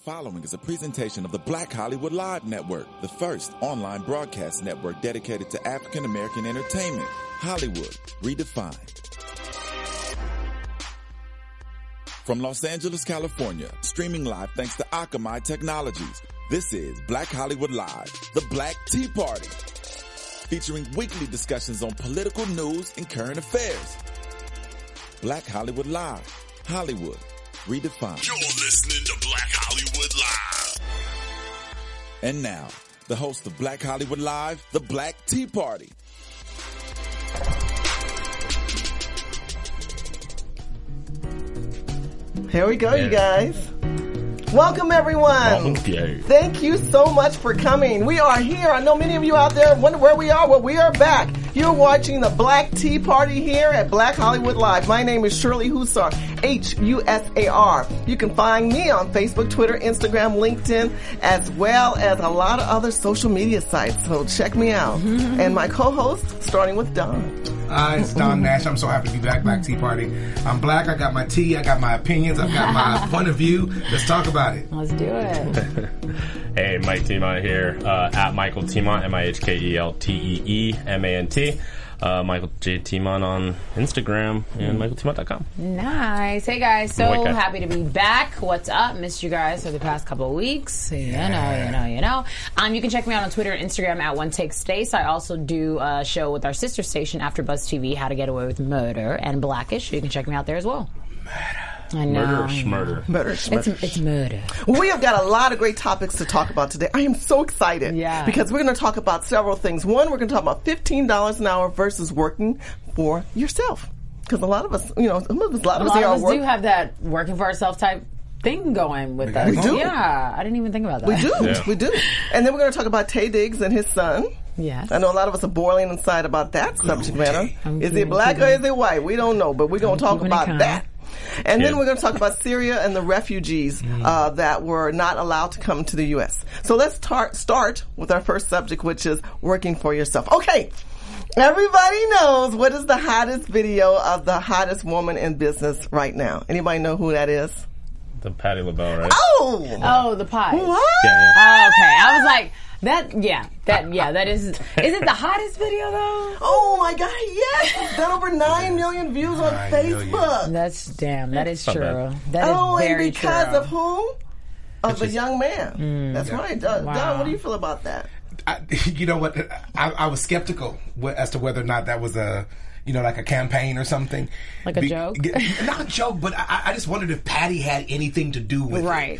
following is a presentation of the Black Hollywood Live Network, the first online broadcast network dedicated to African American entertainment. Hollywood Redefined. From Los Angeles, California, streaming live thanks to Akamai Technologies, this is Black Hollywood Live, the Black Tea Party, featuring weekly discussions on political news and current affairs. Black Hollywood Live, Hollywood Redefined. You're listening to Black Hollywood Live. And now, the host of Black Hollywood Live, the Black Tea Party. Here we go, you guys. Welcome, everyone. Thank you so much for coming. We are here. I know many of you out there wonder where we are. Well, we are back. You're watching the Black Tea Party here at Black Hollywood Live. My name is Shirley Husar, H-U-S-A-R. You can find me on Facebook, Twitter, Instagram, LinkedIn, as well as a lot of other social media sites. So check me out. And my co-host, starting with Don. Hi, it's Don Nash. I'm so happy to be back, Black Tea Party. I'm black. I got my tea. I got my opinions. I've got my point of view. Let's talk about it. Let's do it. Hey, Mike Tiemont here, at Michael Tiemont, MIHKELTEEMANT. Michael J. Tiemont on Instagram and michaeltiemont.com. Nice. Hey, guys. So happy to be back. What's up? Missed you guys for the past couple of weeks. You know. You can check me out on Twitter and Instagram at One Take Stace. I also do a show with our sister station, AfterBuzz TV, How to Get Away with Murder and Blackish. You can check me out there as well. I know. Murder or schmurder? Murder. It's murder. Well, we have got a lot of great topics to talk about today. I am so excited. Yeah. Because we're going to talk about several things. One, we're going to talk about $15 an hour versus working for yourself. Because a lot of us, a lot of us do have that working for ourselves type thing going with us. We do. Yeah. I didn't even think about that. We do. Yeah. We do. And then we're going to talk about Taye Diggs and his son. Yes. I know a lot of us are boiling inside about that subject matter. Is it black or is it white? We don't know, but we're going to talk about that. And then we're going to talk about Syria and the refugees that were not allowed to come to the U.S. So let's start with our first subject, which is working for yourself. Okay. Everybody knows what is the hottest video of the hottest woman in business right now. Anybody know who that is? The Patti LaBelle, right? Oh, the pie. What? Yeah. Oh, okay. I was like, that is it the hottest video though? Oh my God, yes! It's got over 9 million views on Facebook. That is true. bad. That is very and because true. of who? Of the young man. That's right. Don, what do you feel about that? You know what? I was skeptical as to whether or not that was like a campaign or something. Like a joke? Not a joke, but I just wondered if Patty had anything to do with it. Right.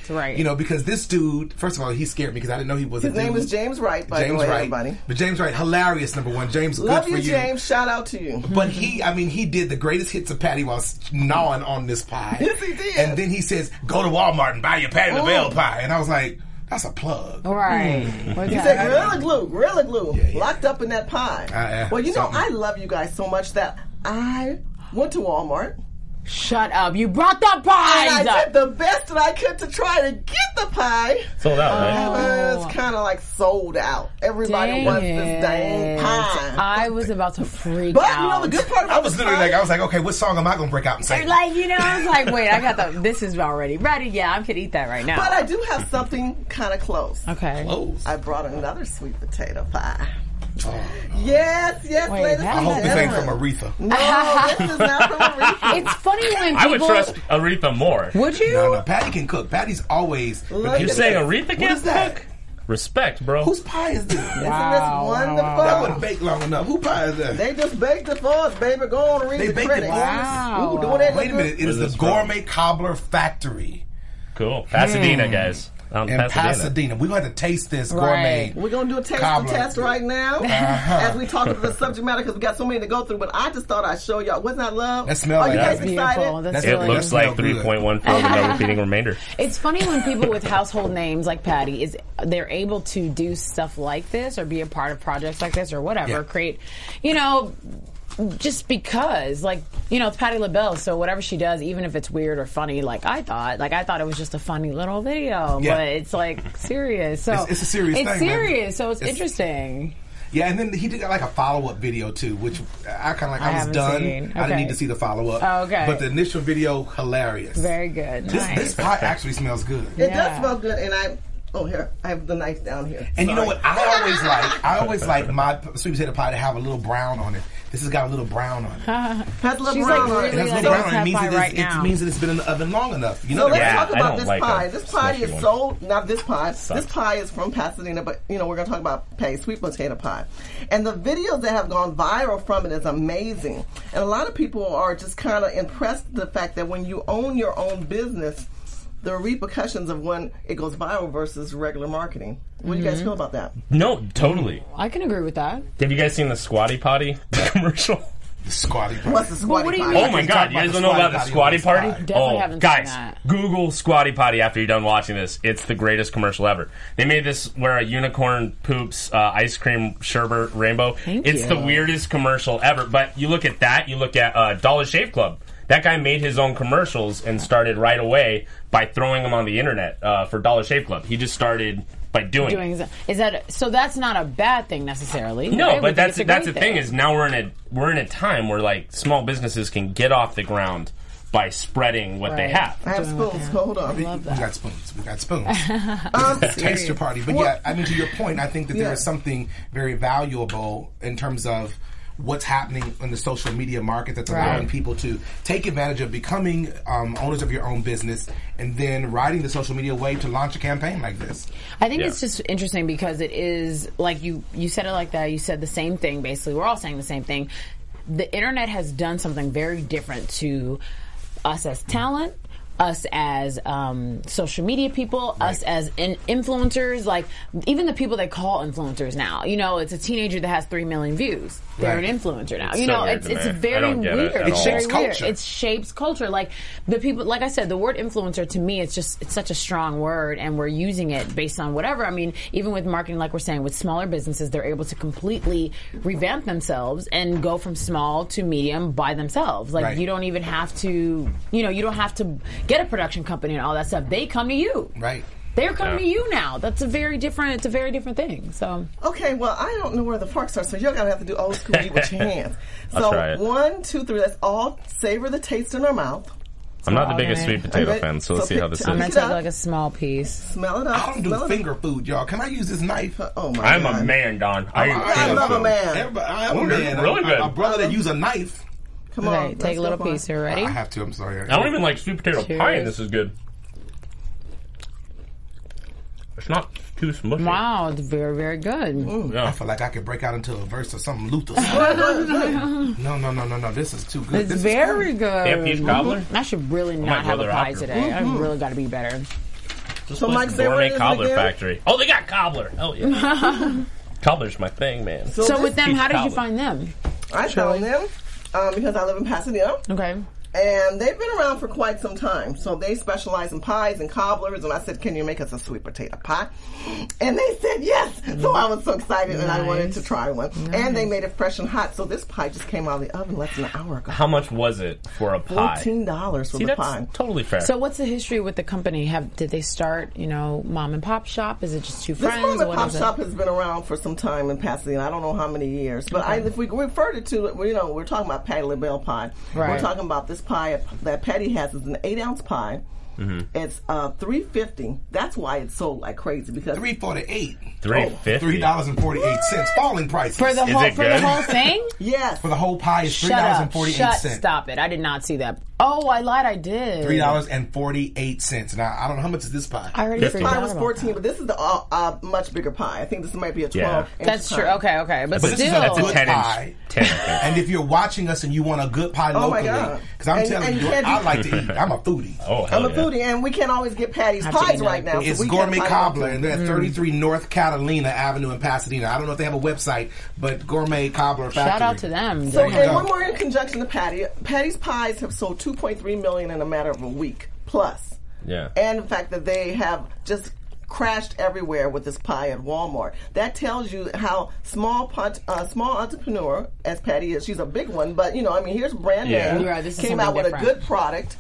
Because this dude, first of all, he scared me because I didn't know he was His name is James Wright, by the way, everybody. But James Wright, hilarious, number one. James, Love good for you. James. Shout out to you. But he did the greatest hits of Patty while gnawing on this pie. Yes, he did. And then he says, go to Walmart and buy your Patti LaBelle pie. And I was like, that's a plug. Right. He said Gorilla Glue, locked up in that pie. Well, I love you guys so much that I went to Walmart. Shut up. You brought the pies And I up. did the best that I could to try to get the pie. Sold out, right? It's kind of like sold out. Everybody wants this dang pie. I was about to freak But out. the good part about I was literally like, okay, what song am I going to break out and sing? I was like, wait, I got this is already ready. Yeah, I could eat that right now. But I do have something kind of close. Okay. Close. I brought another sweet potato pie. Oh, no. Yes, Wait, ladies I and hope this ain't from gentlemen. Aretha. No, this is not from Aretha. It's funny when people... I would trust Aretha more. Would you? No, Patty can cook. Patty's always... You're saying Aretha What can't is that? cook? Respect, bro. Whose pie is this? Isn't this wonderful? That wouldn't bake long enough. Who pie is that? They just baked it for us, baby. Go on and read They the baked critics. it for us? Wow. Ooh, doing that Wait a minute. It is the Where's this from? Gourmet Cobbler Factory Cool. Pasadena, guys. Out in Pasadena. We're going to taste this gourmet. We're going to do a taste Cobbler. test right now as we talk about the subject matter because we got so many to go through. But I just thought I'd show y'all. Wasn't that love? That smell Are like you guys that. excited? Beautiful. That's It really looks That like smell good. 3.1 filled with no repeating remainder. It's funny when people with household names like Patty they're able to do stuff like this or be a part of projects like this or whatever, create, just because, it's Patti LaBelle, so whatever she does, even if it's weird or funny, I thought it was just a funny little video, but it's serious. So It's a serious thing, It's serious, man. so it's interesting. Yeah, and then he did like a follow-up video too, which I kind of like. I was done. Seen. Okay. I didn't need to see the follow-up. Oh, okay. But the initial video, hilarious. Very good. This pie actually smells good. It does smell good, and here, I have the knife down here. And you know what? I always like my sweet potato pie to have a little brown on it. This has got a little brown on it. Has a little brown on it. It has a little brown on it. It means that it's been in the oven long enough. You know. So let's talk about this pie. This pie is not this pie. This pie is from Pasadena, but we're going to talk about Patty's sweet potato pie. And the videos that have gone viral from it is amazing. And a lot of people are just kind of impressed with the fact that when you own your own business, the repercussions of when it goes viral versus regular marketing. What do you guys feel about that? No, totally. I can agree with that. Have you guys seen the Squatty Potty commercial? The Squatty Potty. What's the Squatty Potty? Oh my God! You guys don't know about the Squatty Potty? Definitely haven't seen that. Google Squatty Potty after you're done watching this. It's the greatest commercial ever. They made this where a unicorn poops ice cream sherbet rainbow. It's the weirdest commercial ever. But you look at that. You look at Dollar Shave Club. That guy made his own commercials and started right away by throwing them on the internet for Dollar Shave Club. He just started by doing it. Is that so? That's not a bad thing necessarily. No, right? but that's the thing is now we're in a time where like small businesses can get off the ground by spreading what they have. I have spoons. Hold on. We got spoons. Taster party. But yeah, I mean, to your point, I think that there is something very valuable in terms of what's happening in the social media market that's allowing people to take advantage of becoming owners of your own business and then riding the social media wave to launch a campaign like this. I think it's just interesting because it is, like you said it like that, you said the same thing basically. We're all saying the same thing. The internet has done something very different to us as talent, us as social media people, us as influencers, like even the people they call influencers now. It's a teenager that has 3 million views. They're an influencer now. It's very weird. It shapes culture. It shapes culture. Like the people, like I said, the word influencer to me, it's such a strong word, and we're using it based on whatever. I mean, even with marketing, like we're saying, with smaller businesses, they're able to completely revamp themselves and go from small to medium by themselves. Like you don't even have to, you don't have to get a production company and all that stuff. They come to you. Right. They're coming to you now. It's a very different thing. So okay, well, I don't know where the forks are, so you're gonna have to do old school with your hands. So 1, 2, 3. Let's all savor the taste in our mouth. I'm not the biggest sweet potato fan, so let's see how this is. I'm gonna take like a small piece. Smell it up. I don't do finger food, y'all. Can I use this knife? Oh my I'm God. a man, Don. I love a man. I'm a man. Really good. A brother that use a knife. Come on, take a little piece here. Ready? I have to. I'm sorry. I don't even like sweet potato pie, and this is good. It's not too smushy. Wow, it's very, very good. I feel like I could break out into a verse of something Luther. No. This is too good. It's very good. They have peach cobbler? I should really not have a pie today. I really got to be better. So Mike, Gourmet Cobbler Factory. Oh, they got cobbler. Oh, yeah. Cobbler's my thing, man. So with them, how did you find them? I found them because I live in Pasadena. Okay. And they've been around for quite some time. So they specialize in pies and cobblers. And I said, can you make us a sweet potato pie? And they said yes. So I was so excited and I wanted to try one. And they made it fresh and hot. So this pie just came out of the oven less than an hour ago. How much was it for a pie? $14 for the pie. Totally fair. So what's the history with the company? Did they start, mom and pop shop? Is it just two friends? This mom and pop shop has been around for some time in Pasadena. I don't know how many years. But if we referred it to, we're talking about Patti LaBelle pie. Right. We're talking about this pie that Patty has is an 8-ounce pie. Mm-hmm. It's $3.50. That's why it's sold like crazy because $3.48. $3.50. $3.48. Falling prices for the whole thing. Yes, for the whole pie is $3.48. Stop it! I did not see that. Oh, I lied. I did. $3.48. Now I don't know how much is this pie. This pie was $14, but this is the much bigger pie. I think this might be a 12. That's true. Okay, but still, this is a 10 pie. And if you're watching us and you want a good pie locally, because I'm telling you, I like to eat. I'm a foodie. I'm a foodie, and we can't always get Patty's pies right now. It's Gourmet Cobbler, and they're at 33 North Catalina Avenue in Pasadena. I don't know if they have a website, but Gourmet Cobbler Factory. Shout out to them. So, and one more in conjunction to Patty. Patty's pies have sold 2.3 million in a matter of a week plus. Yeah, and the fact that they have just crashed everywhere with this pie at Walmart. That tells you how small entrepreneur as Patty is. She's a big one, but here's a brand name. This came out with a good product.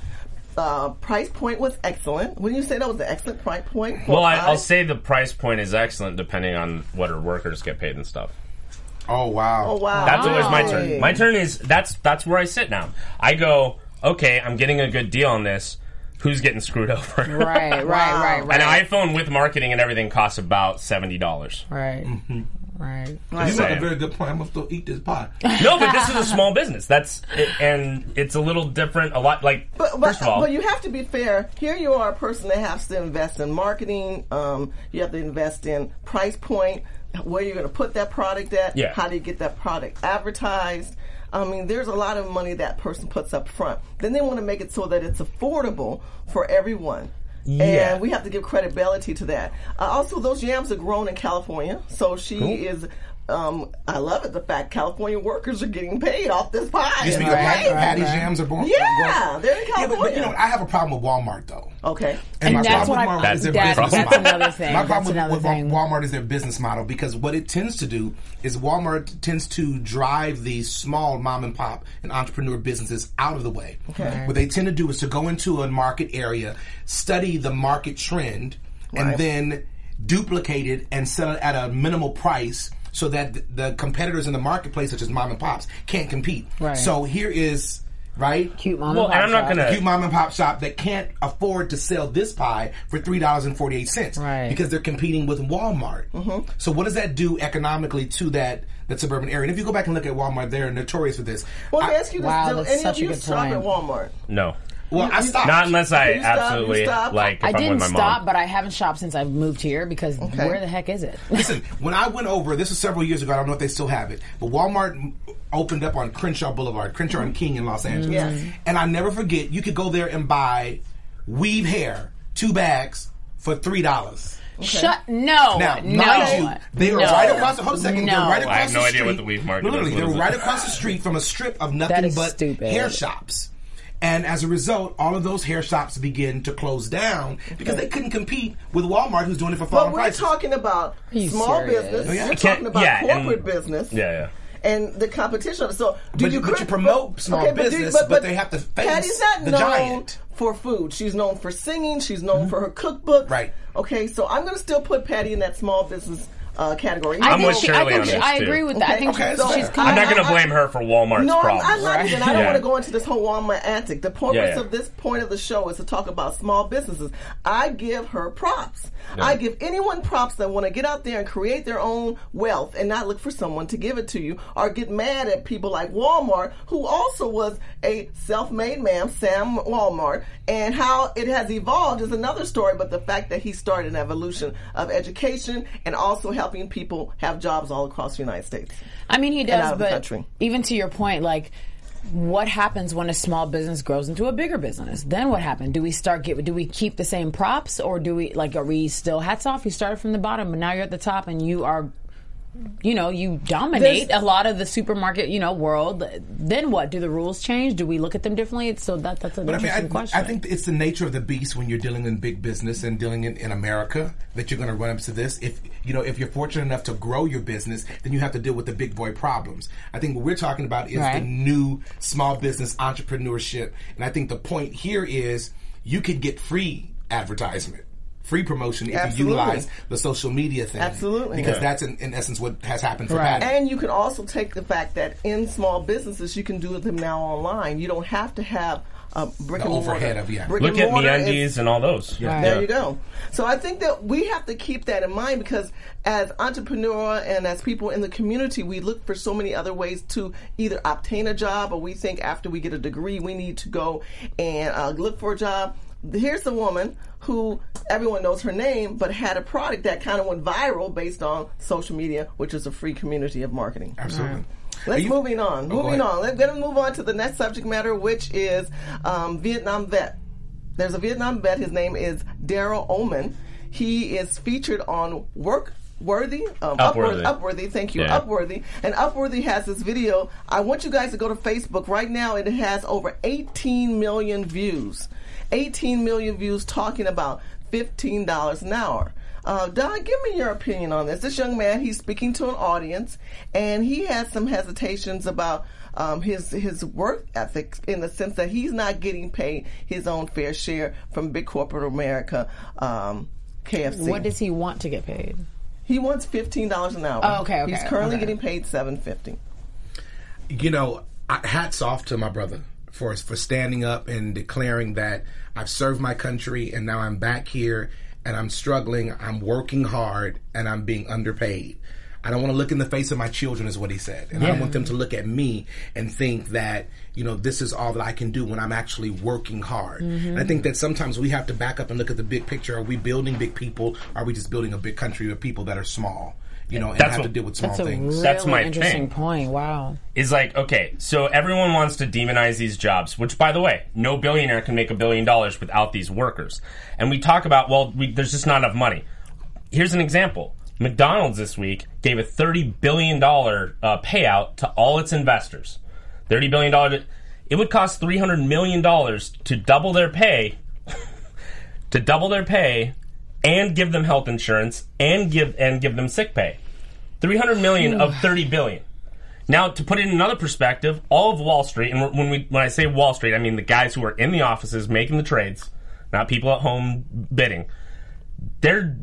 Price point was excellent. Wouldn't you say that was an excellent price point? Well, I'll say the price point is excellent depending on what her workers get paid and stuff. Oh, wow. Oh, wow. That's always my turn. My turn is, that's where I sit now. I go, okay, I'm getting a good deal on this. Who's getting screwed over? Right. An iPhone with marketing and everything costs about $70. Right. Mm-hmm. Right. You make a very good point. I'm going to still eat this pie. No, but this is a small business. And it's a little different. A lot, like, first of all. But you have to be fair. Here you are, a person that has to invest in marketing. You have to invest in price point, where you're going to put that product at, how do you get that product advertised. I mean, there's a lot of money that person puts up front. Then they want to make it so that it's affordable for everyone. Yeah. And we have to give credibility to that. Also, those yams are grown in California. So she is... I love it, the fact California workers are getting paid off this pie. You speak of Patty's yams are born. Yeah, they're in California. But I have a problem with Walmart, though. Okay. And my that's problem what with Walmart is their business model. That's another thing. My problem with Walmart is their business model, because what it tends to do is Walmart tends to drive these small mom and pop and entrepreneur businesses out of the way. Okay. What they tend to do is to go into a market area, study the market trend, and then duplicate it and sell it at a minimal price, so that the competitors in the marketplace, such as mom and pops, can't compete. Right. So here is, cute mom and pop shop. Cute mom and pop shop that can't afford to sell this pie for $3.48. Right. Because they're competing with Walmart. Mm-hmm. So what does that do economically to that suburban area? And if you go back and look at Walmart, they're notorious for this. Well, let me ask you this. Wow, do any of you shop at Walmart? No. Well, I stopped. Not unless I absolutely like. If I I'm didn't with my stop, mom. but I haven't shopped since I've moved here, because where the heck is it? Listen, when I went over, this was several years ago. I don't know if they still have it, but Walmart opened up on Crenshaw Boulevard, Crenshaw and King in Los Angeles. Yes. And I never forget, you could go there and buy weave hair, 2 bags for $3. Okay. Now, mind you, they were right across. Hold a second. They're right across I have no the idea street. what the weave market Literally, is. they were right across the street from a strip of nothing but stupid. hair shops. And as a result, all of those hair shops begin to close down because they couldn't compete with Walmart, who's doing it for falling prices. But we're talking about small business. We're talking about corporate business. Yeah. And the competition. So, but you promote small business, but they have to face Patty's not the known giant for food. She's known for singing. She's known for her cookbook. Right. Okay, so I'm going to still put Patty in that small business category. I'm with Shirley on this, too. I agree with that. I think she's I'm not going to blame her for Walmart's problems. I'm not even. I don't want to go into this whole Walmart antic. The purpose of this point of the show is to talk about small businesses. I give her props. Yeah. I give anyone props that want to get out there and create their own wealth and not look for someone to give it to you, or get mad at people like Walmart, who also was a self-made man, Sam Walmart, and how it has evolved is another story, but the fact that he started an evolution of education and also helping people have jobs all across the United States. I mean, he does, but even to your point, like, what happens when a small business grows into a bigger business? Then what happened? Do we keep the same props, or are we still hats off? You started from the bottom, but now you're at the top, and you are, you dominate a lot of the supermarket, world. Then what? Do the rules change? Do we look at them differently? So that's an interesting question. I think it's the nature of the beast when you're dealing in big business and dealing in America that you're going to run up to this. If you're fortunate enough to grow your business, then you have to deal with the big boy problems. I think what we're talking about is the new small business entrepreneurship. And I think the point here is you can get free advertisement, free promotion if you utilize the social media thing. Absolutely. Because that's in essence what has happened for Patty. And you can also take the fact that in small businesses you can do them now online. You don't have to have brick and mortar. Look at MeUndies and all those. Yeah. There you go. So I think that we have to keep that in mind, because as entrepreneur and as people in the community, we look for so many other ways to either obtain a job, or we think after we get a degree we need to go and look for a job. Here's the woman who everyone knows her name, but had a product that kind of went viral based on social media, which is a free community of marketing. Absolutely. Let's moving on. Let's move on to the next subject matter, which is Vietnam vet. There's a Vietnam vet. His name is Daryl Oman. He is featured on Upworthy. Thank you. Yeah. Upworthy. And Upworthy has this video. I want you guys to go to Facebook right now. It has over 18 million views. 18 million views talking about $15 an hour. Don, give me your opinion on this. This young man, he's speaking to an audience, and he has some hesitations about his work ethic, in the sense that he's not getting paid his own fair share from big corporate America, KFC. What does he want to get paid? He wants $15 an hour. Oh, okay. He's currently getting paid $7.50. You know, hats off to my brother for standing up and declaring that I've served my country and now I'm back here and I'm struggling, I'm working hard, and I'm being underpaid. I don't want to look in the face of my children, is what he said. And I don't want them to look at me and think that, you know, this is all that I can do when I'm actually working hard. And I think that sometimes we have to back up and look at the big picture. Are we building big people? Or are we just building a big country with people that are small? You know, and have to deal with small things. Really that's my interesting point. Wow. Is like, okay, so everyone wants to demonize these jobs, which, by the way, no billionaire can make $1 billion without these workers. And we talk about, there's just not enough money. Here's an example. McDonald's this week gave a $30 billion payout to all its investors. $30 billion. It would cost $300 million to double their pay, and give them health insurance and give them sick pay. $300 million of $30 billion. Now, to put it in another perspective, all of Wall Street, and when I say Wall Street, I mean the guys who are in the offices making the trades, not people at home bidding. Their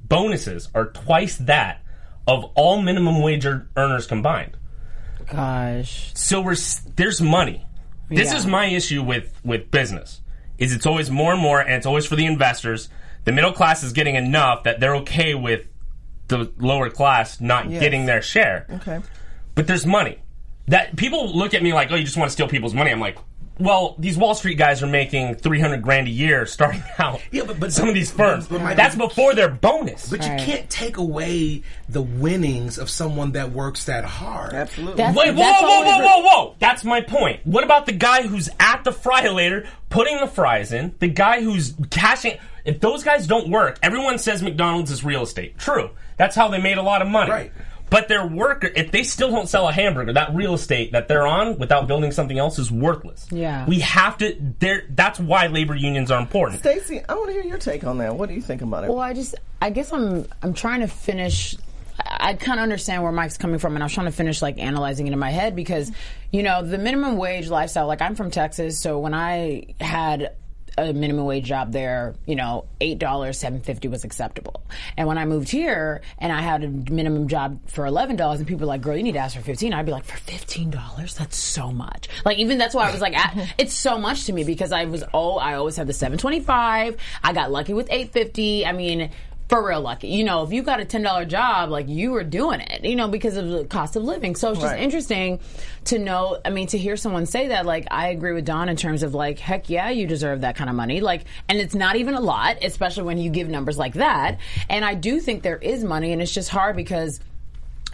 bonuses are twice that of all minimum wage earners combined. Gosh. So there's money. This is my issue with business. Is it's always more and more, and it's always for the investors. The middle class is getting enough that they're okay with the lower class not getting their share. Okay. But there's money. That people look at me like, oh, you just want to steal people's money. I'm like, well, these Wall Street guys are making $300,000 a year starting out. Yeah, but some of these firms, that's before their bonus. But you can't take away the winnings of someone that works that hard. Absolutely. Whoa! That's my point. What about the guy who's at the fry-later putting the fries in? The guy who's cashing. If those guys don't work, everyone says McDonald's is real estate. True. That's how they made a lot of money. Right. But their worker, if they still don't sell a hamburger, that real estate that they're on without building something else is worthless. Yeah. We have to, that's why labor unions are important. Stacey, I want to hear your take on that. What do you think about it? Well, I guess I'm trying to finish. I kind of understand where Mike's coming from, and I was trying to finish like analyzing it in my head because, you know, the minimum wage lifestyle, like I'm from Texas, so when I had a minimum wage job there, you know, $8, $7.50 was acceptable. And when I moved here and I had a minimum job for $11 and people were like, girl, you need to ask for $15, I'd be like, for $15? That's so much. Like, even that's why I was like, it's so much to me because I always had the $7.25. I got lucky with $8.50. I mean, for real lucky. You know, if you got a $10 job, like, you were doing it, you know, because of the cost of living. So it's just interesting to know, I mean, to hear someone say that, like, I agree with Don in terms of, like, heck yeah, you deserve that kind of money. Like, and it's not even a lot, especially when you give numbers like that. And I do think there is money, and it's just hard because...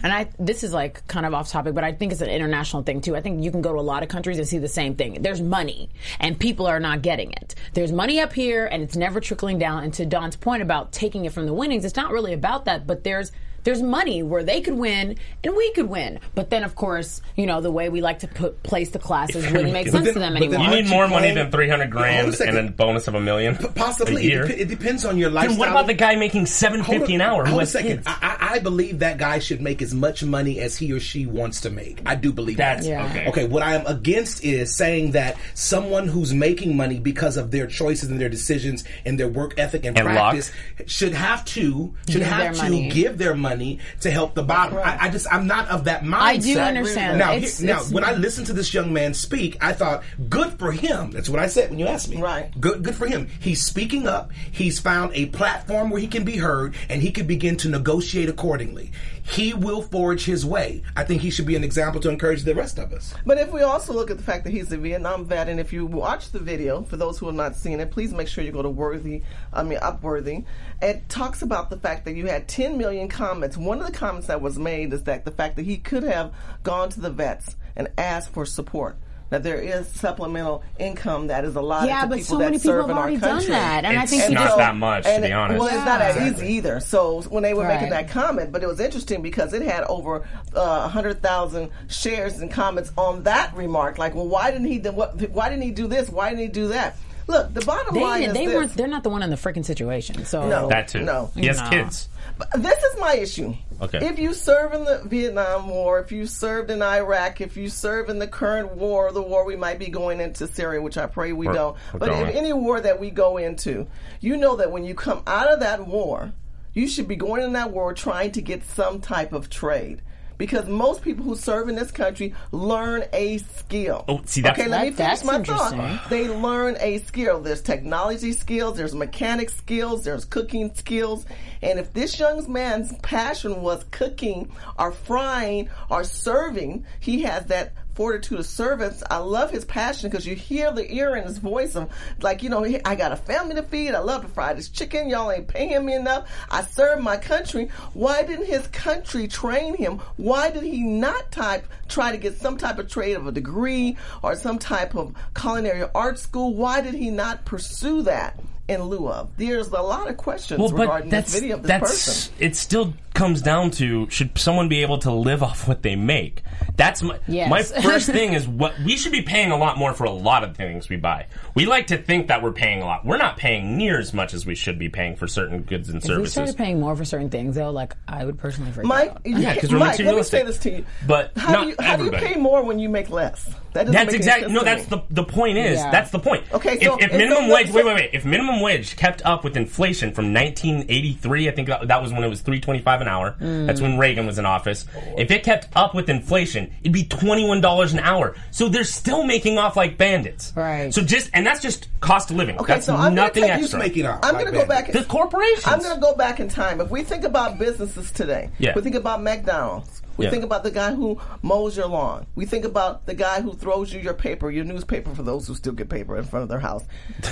And this is like kind of off topic, but I think it's an international thing too. I think you can go to a lot of countries and see the same thing. There's money, and people are not getting it. There's money up here, and it's never trickling down. And to Don's point about taking it from the winnings, it's not really about that, but there's money where they could win and we could win. But then, of course, you know, the way we like to place the classes wouldn't make sense to them anymore. You need more money than $300,000 and a bonus of $1 million. Possibly. A year. It depends on your lifestyle. Then what about the guy making $7.50 an hour? Hold a second. I believe that guy should make as much money as he or she wants to make. I do believe that. Okay, what I am against is saying that someone who's making money because of their choices and their decisions and their work ethic and practice should have to give their money to help the bottom. Right. I'm not of that mindset. I do understand. Now, when I listened to this young man speak, I thought, good for him. That's what I said when you asked me. Right. Good for him. He's speaking up. He's found a platform where he can be heard, and he can begin to negotiate accordingly. He will forge his way. I think he should be an example to encourage the rest of us. But if we also look at the fact that he's a Vietnam vet, and if you watch the video, for those who have not seen it, please make sure you go to Upworthy. It talks about the fact that you had 10 million comments. One of the comments that was made is that the fact that he could have gone to the vets and asked for support. That there is supplemental income that is allotted to people that serve in our country. Done that, and I think it's not that much, to be honest. Well, it's not as easy either. So when they were making that comment, but it was interesting because it had over 100,000 shares and comments on that remark. Like, well, why didn't he do this? Why didn't he do that? Look, the bottom line is they're not the one in the freaking situation. So no, that too. No, he has kids. But this is my issue. Okay. If you serve in the Vietnam War, if you served in Iraq, if you serve in the current war, the war we might be going into Syria, which I pray we don't. But in any war that we go into, you know that when you come out of that war, you should be going in that war trying to get some type of trade. Because most people who serve in this country learn a skill. Oh, see, that's, okay, let me finish my thought. They learn a skill. There's technology skills, there's mechanic skills, there's cooking skills. And if this young man's passion was cooking or frying or serving, he has that fortitude of servants. I love his passion because you hear the ear in his voice of, like, you know, I got a family to feed. I love to fry this chicken. Y'all ain't paying me enough. I serve my country. Why didn't his country train him? Why did he not try to get some type of trade of a degree or some type of culinary art school? Why did he not pursue that in lieu of? There's a lot of questions regarding this video of this person. It still comes down to, should someone be able to live off what they make? That's my first thing is what we should be paying a lot more for a lot of things we buy. We like to think that we're paying a lot. We're not paying near as much as we should be paying for certain goods and services. If we started paying more for certain things, though, like, I would personally freak Mike, out. Yeah, because we're materialistic. Let me say this to you. But how do you pay more when you make less? That's exactly that's the point is that's the point. Okay, so if minimum wage if minimum wage kept up with inflation from 1983, I think that was when it was $3.25 an hour. That's when Reagan was in office. If it kept up with inflation, it'd be $21 an hour. So they're still making off like bandits. Right. So that's just cost of living. Okay, that's so I'm nothing gonna extra. I'm going to go back. The corporations. I'm going to go back in time. If we think about businesses today, we think about McDonald's. We think about the guy who mows your lawn. We think about the guy who throws you your paper, your newspaper, for those who still get paper in front of their house.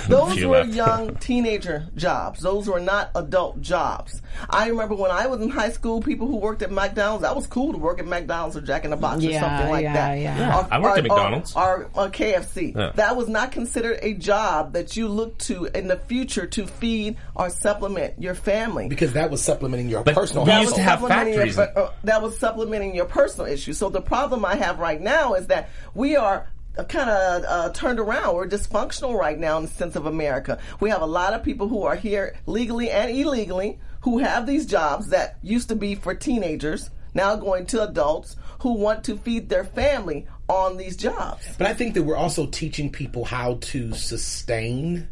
Those were young teenager jobs. Those were not adult jobs. I remember when I was in high school, people who worked at McDonald's, that was cool to work at McDonald's or Jack in the Box or something like that. Yeah. I worked at McDonald's. Or KFC. Yeah. That was not considered a job that you look to in the future to feed or supplement your family. Because that was supplementing your personal we used to have factories. That was supplementing your personal issues. So the problem I have right now is that we are kind of turned around. We're dysfunctional right now in the sense of America. We have a lot of people who are here legally and illegally who have these jobs that used to be for teenagers, now going to adults who want to feed their family on these jobs. But I think that we're also teaching people how to sustain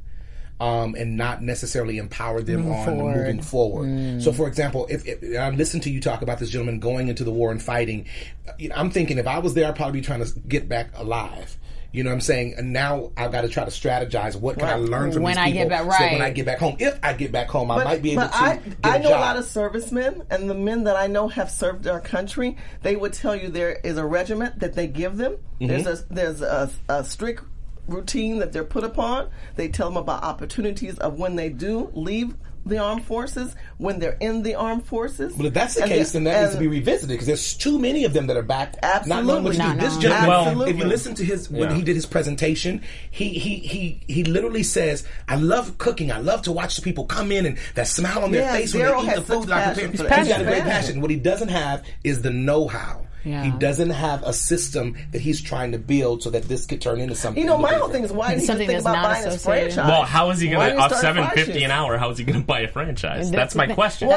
and not necessarily empower them moving forward. So, for example, if I listen to you talk about this gentleman going into the war and fighting, I'm thinking if I was there, I'd probably be trying to get back alive. You know what I'm saying? And now I've got to try to strategize. What can I learn from these people? Get back, so when I get back home, if I get back home, I might be able to I know a lot of servicemen, and the men that I know have served our country, they would tell you there is a regiment that they give them. There's a strict routine that they're put upon. They tell them about opportunities of when they do leave the armed forces, when they're in the armed forces. But if that's the case, then that needs to be revisited because there's too many of them that are back. Absolutely. Not knowing what to do. This gentleman, if you listen to when he did his presentation, he literally says, "I love cooking. I love to watch the people come in and that smile on their face when they eat the food." He's got a great passion. What he doesn't have is the know-how. Yeah. He doesn't have a system that he's trying to build so that this could turn into something. You know, my whole thing is why did he think about buying his franchise? Well, how is he going to, off $7.50 an hour, how is he going to buy a franchise? That's my question.